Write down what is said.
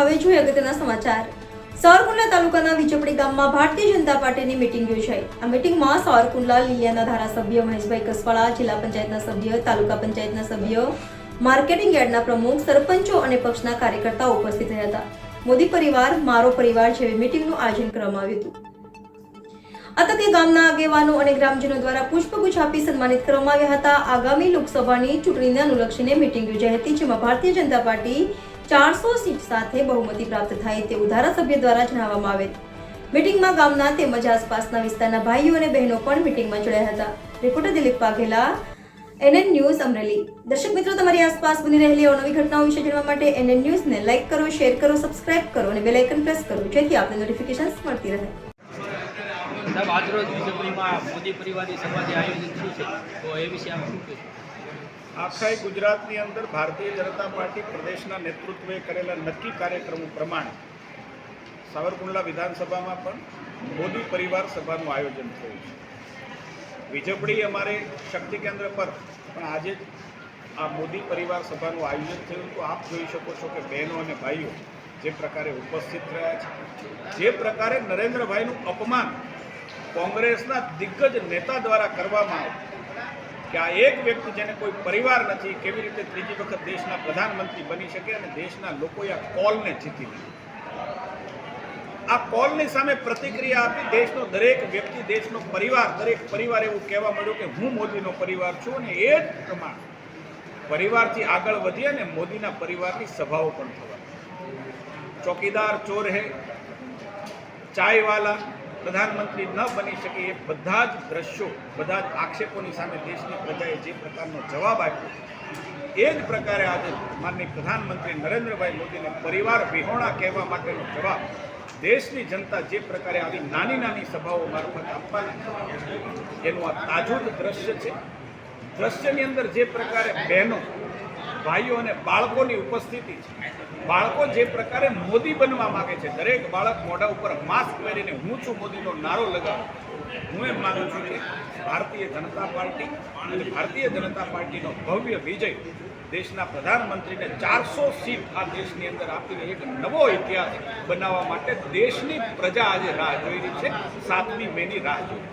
હવે જોઈએ અગત્યના સમાચાર। સાવરકુંડલા તાલુકાના વિચપડી ગામમાં ભારતીય જનતા પાર્ટીની મીટિંગ યોજાઈ। આ મીટિંગમાં સાવરકુંડલા લીલિયાના ધારાસભ્ય મહેશભાઈ કસવાળા, જિલ્લા પંચાયતના સભ્ય, તાલુકા પંચાયતના સભ્ય, માર્કેટિંગ યાર્ડના પ્રમુખ, સરપંચો અને પક્ષના કાર્યકર્તાઓ ઉપસ્થિત રહ્યા હતા। મોદી પરિવાર મારો પરિવાર જેવી મીટિંગનું આયોજન કરવામાં આવ્યું હતું। આ તકે ગામના આગેવાનો અને ગ્રામજનો દ્વારા પુષ્પગુચ્છ આપી સન્માનિત કરવામાં આવ્યા હતા। આગામી લોકસભાની ચૂંટણીને અનુલક્ષીને મીટિંગ યોજાઈ હતી, જેમાં ભારતીય જનતા પાર્ટી 400 સીટ સાથે બહુમતી પ્રાપ્ત થાય તેવું ધારાસભ્ય દ્વારા જણાવવામાં આવેલ। મીટિંગમાં ગામના તેમજ આસપાસના વિસ્તારના ભાઈઓ અને બહેનો પણ મીટિંગમાં જોડાયા હતા। Reporter Dilip Vaghela, NN news Amreli. દર્શક મિત્રો, તમારી આસપાસ બની રહેલી અવનવી ઘટનાઓ વિશે જાણવા માટે NN ન્યૂઝને લાઇક કરો, શેર કરો, સબસ્ક્રાઇબ કરો અને બેલ આઇકન પ્રેસ કરો, જેથી આપને નોટિફિકેશન્સ મળતી રહે। સાહેબ, આજરોજ વિજયપુરીમાં મોદી પરિવારની સભાનું આયોજન થયું છે, તો એ વિશે આપ શું કહેશો? આખા ગુજરાતની અંદર ભારતીય જનતા પાર્ટી પ્રદેશના નેતૃત્વએ કરેલા નક્કી કાર્યક્રમો પ્રમાણે સાવરકુંડલા વિધાનસભામાં પણ મોદી પરિવાર સભાનું આયોજન થયું છે। વિજયપડી અમારે શક્તિ કેન્દ્ર પર પણ આજે આ મોદી પરિવાર સભાનું આયોજન થયું, તો આપ જોઈ શકો છો કે બહેનો અને ભાઈઓ જે પ્રકારે ઉપસ્થિત રહ્યા છે, જે પ્રકારે નરેન્દ્રભાઈનું અપમાન કોંગ્રેસના દિગ્ગજ નેતા દ્વારા કરવામાં આવ્યું કે આ એક વ્યક્તિ જેને કોઈ પરિવાર નથી, કેવી રીતે ત્રીજી વખત દેશના પ્રધાનમંત્રી બની શકે અને દેશના લોકોએ આ કોલને જીતી લીધી। આ કોલની સામે પ્રતિક્રિયા આપી દેશનો દરેક વ્યક્તિ, દેશનો પરિવાર, દરેક પરિવાર એવું કહેવા મળ્યું કે હું મોદીનો પરિવાર છું, અને એ જ પ્રમાણે પરિવારથી આગળ વધી અને મોદીના પરિવારની સભાઓ પણ થવા। ચોકીદાર ચોર હે, ચાયવાલા પ્રધાનમંત્રી ન બની શકે, એ બધા જ દ્રશ્યો, બધા જ આક્ષેપોની સામે દેશની પ્રજાએ જે પ્રકારનો જવાબ આપ્યો, એ જ પ્રકારે આજે માનનીય પ્રધાનમંત્રી નરેન્દ્રભાઈ મોદીને પરિવાર વિહોણા કહેવા માટેનો જવાબ દેશની જનતા જે પ્રકારે આવી નાની નાની સભાઓ મારફત આપવાના, એનું આ તાજું દ્રશ્ય છે। દ્રશ્યની અંદર જે પ્રકારે બહેનો, ભાઈઓ અને બાળકોની ઉપસ્થિતિ છે, બાળકો જે પ્રકારે મોદી બનવા માંગે છે, દરેક બાળક મોઢા ઉપર માસ્ક પહેરીને હું છું મોદીનો નારો લગાવે। હું એમ માનું છું કે ભારતીય જનતા પાર્ટી અને ભારતીય જનતા પાર્ટીનો ભવ્ય વિજય દેશના પ્રધાનમંત્રીને 400 સીટ આ દેશની અંદર આપીને એક નવો ઇતિહાસ બનાવવા માટે દેશની પ્રજા આજે રાહ જોઈ રહી છે, 7મી મેની રાહ જોઈ।